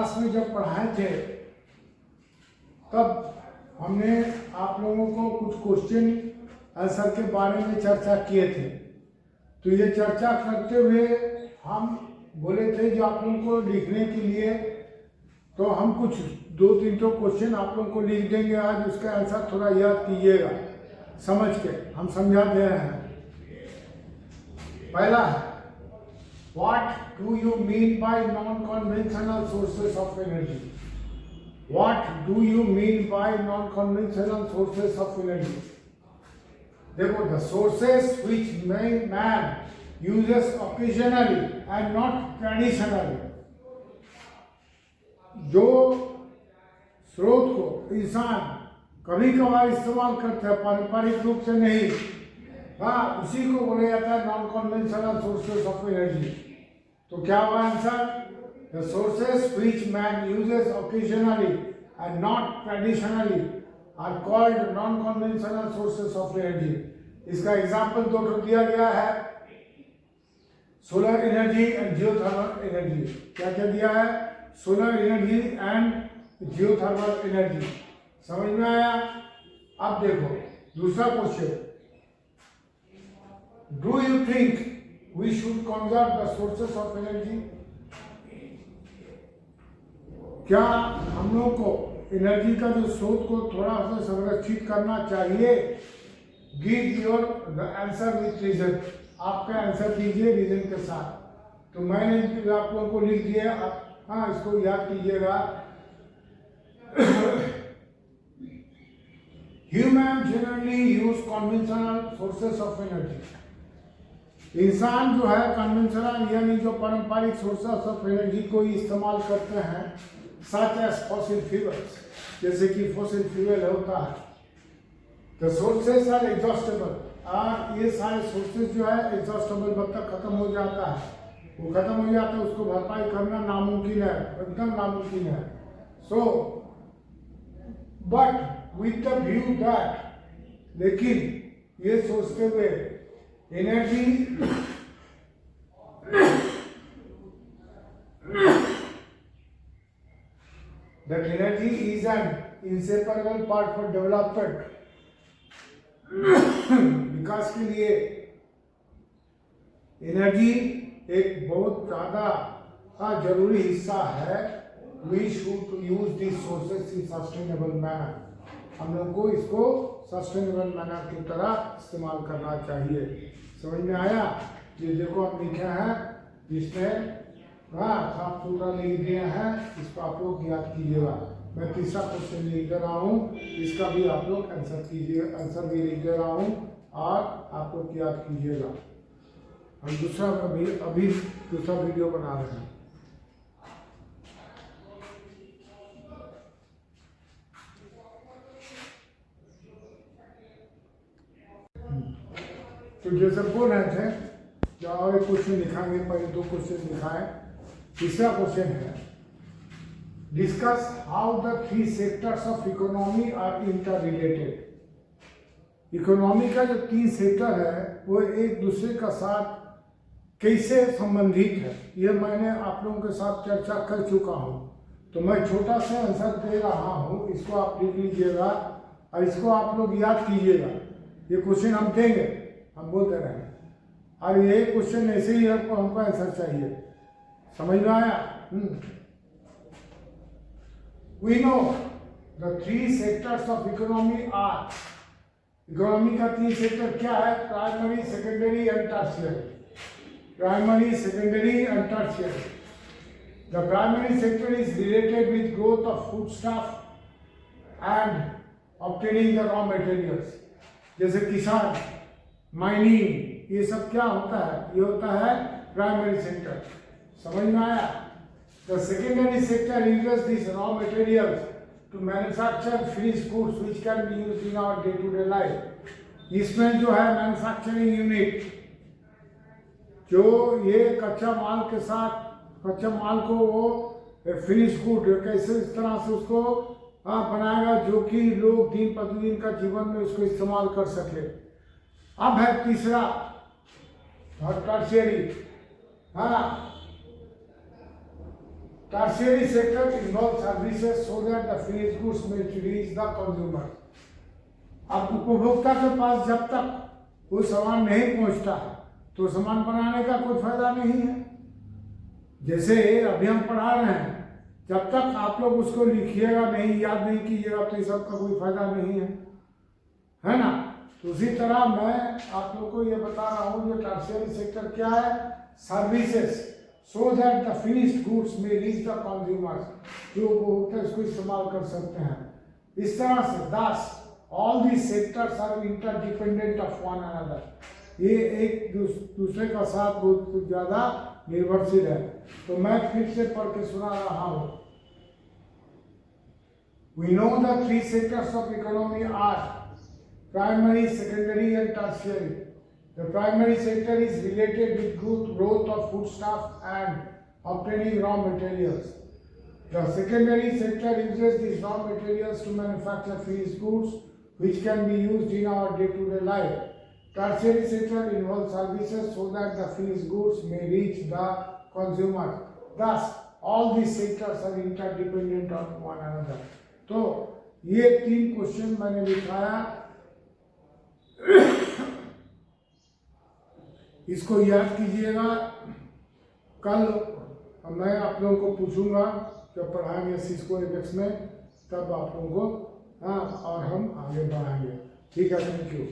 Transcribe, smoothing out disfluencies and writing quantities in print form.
Class में जब पढ़ाए थे तब हमने आप लोगों को कुछ क्वेश्चन आंसर के बारे में चर्चा किए थे। तो ये चर्चा करते हुए हम बोले थे जो आप लोगों को लिखने के लिए, तो हम कुछ 2-3 तो क्वेश्चन आप लोगों को लिख देंगे आज, उसका आंसर थोड़ा याद कीजिएगा समझ के, हम समझा दे रहे हैं। पहला है, what do you mean by non conventional sources of energy? What do you mean by non-conventional sources of energy? देखो, the sources which man uses occasionally and not traditionally, जो स्रोत को इंसान कभी कभार इस्तेमाल करते हैं, पारंपरिक रूप से नहीं, हाँ, उसी को बोला जाता है non conventional sources of energy. तो क्या हुआ answer? The sources which man uses occasionally and not traditionally are called non-conventional sources of energy. इसका एग्जाम्पल दो दिया गया है, solar energy and geothermal energy. क्या क्या दिया है? Solar energy and geothermal energy. समझ में आया? अब देखो दूसरा question, do you think we should conserve the sources of energy? क्या हम लोग को एनर्जी का जो स्रोत को थोड़ा सा संरक्षित करना चाहिए? Give your answer with reason. आपका आंसर दीजिए रीजन के साथ। तो मैंने आप लोगों को लिख दिया, हाँ, इसको याद कीजिएगा। Human generally use conventional sources of energy. इंसान जो है कन्वेंशनल यानी जो पारंपरिक सोर्सेस ऑफ एनर्जी को इस्तेमाल करते हैं, such as fossil fuels, जैसे कि फॉसिल फ्यूल होता है। The sources are exhaustible, और ये सारे सोर्सेज जो है एग्जॉस्टेबल मतलब खत्म हो जाता है, वो खत्म हो जाता है, उसको भरपाई करना नामुमकिन है, एकदम नामुमकिन है। So but with the view that, लेकिन ये सोचते हुए energy that energy is an inseparable part for development। विकास के लिए एनर्जी एक बहुत ज्यादा जरूरी हिस्सा है। We should use these sources in sustainable manner। हम लोग को इसको सस्टेनेबल मैनर की तरह इस्तेमाल करना चाहिए। समझ में आया? ये देखो हम लिखे हैं, इसमें साफ सुथरा लिख दिया है, इसको आप लोग याद कीजिएगा। मैं तीसरा क्वेश्चन लिख दे रहा हूँ, इसका भी आप लोग आंसर कीजिए, आंसर भी लिख दे रहा हूँ और आप लोग याद कीजिएगा। हम दूसरा अभी दूसरा वीडियो बना रहे हैं। तो जैसे बोल रहे थे, जो और एक क्वेश्चन लिखाएंगे, पहले 2 क्वेश्चन लिखाएं। तीसरा क्वेश्चन है, discuss how the 3 sectors of economy are interrelated. Economy का जो 3 सेक्टर है वो एक दूसरे का साथ कैसे संबंधित है, ये मैंने आप लोगों के साथ चर्चा कर चुका हूँ। तो मैं छोटा सा आंसर दे रहा हूँ, इसको आप लिख लीजिएगा और इसको आप लोग याद कीजिएगा। ये क्वेश्चन हम देंगे, हम बोलते रहे, और ये क्वेश्चन ऐसे ही हमको आंसर चाहिए। समझ में आया? We know the 3 sectors of economy are, economy का 3 सेक्टर क्या है? Primary, secondary and tertiary. Primary, secondary and tertiary. The primary sector is related with growth of foodstuff and obtaining the raw materials। जैसे किसान, mining, ये सब क्या होता है? ये होता है प्राइमरी सेक्टर। समझ में आया? The secondary sector uses these raw materials to manufacture finished goods which can be used in our day-to-day life। इसमें जो है मैन्युफैक्चरिंग यूनिट, जो ये कच्चा माल के साथ, कच्चा माल को वो फिनिश गुड कैसे इस तरह से उसको बनाएगा जो कि लोग दिन प्रतिदिन का जीवन में उसको इस्तेमाल कर सके। अब है तीसरा tertiary. Tertiary sector involves services so that the finished goods may reach the consumer. अब उपभोक्ता के पास जब तक वो सामान नहीं पहुंचता तो सामान बनाने का कोई फायदा नहीं है। जैसे अभी हम पढ़ा रहे हैं, जब तक आप लोग उसको लिखिएगा नहीं, याद नहीं कीजिएगा, तो इस सब का कोई फायदा नहीं है ना। तो उसी तरह मैं आप लोग को ये बता रहा हूँ, जो टर्शियरी सेक्टर क्या है, services so that the finished goods में रीच द कंज्यूमर्स, जो उपभोक्ता इसको इस्तेमाल कर सकते हैं। इस तरह से thus all the sectors are interdependent of one another, ये एक दूसरे का साथ बहुत ज्यादा निर्भरशील है। तो मैं फिर से पढ़ के सुना रहा हूँ। We know the three sectors of economy are primary, secondary and tertiary. The primary sector is related with growth of foodstuff and obtaining raw materials. The secondary sector uses these raw materials to manufacture finished goods which can be used in our day-to-day life. Tertiary sector involves services so that the finished goods may reach the consumer. Thus, all these sectors are interdependent on one another. तो ये 3 question मैंने लिखाया, इसको याद कीजिएगा। कल मैं आप लोगों को पूछूंगा जब पढ़ाएंगे सिस्को एपेक्स में, तब आप लोगों को और हम आगे बढ़ाएंगे। ठीक है, थैंक यू।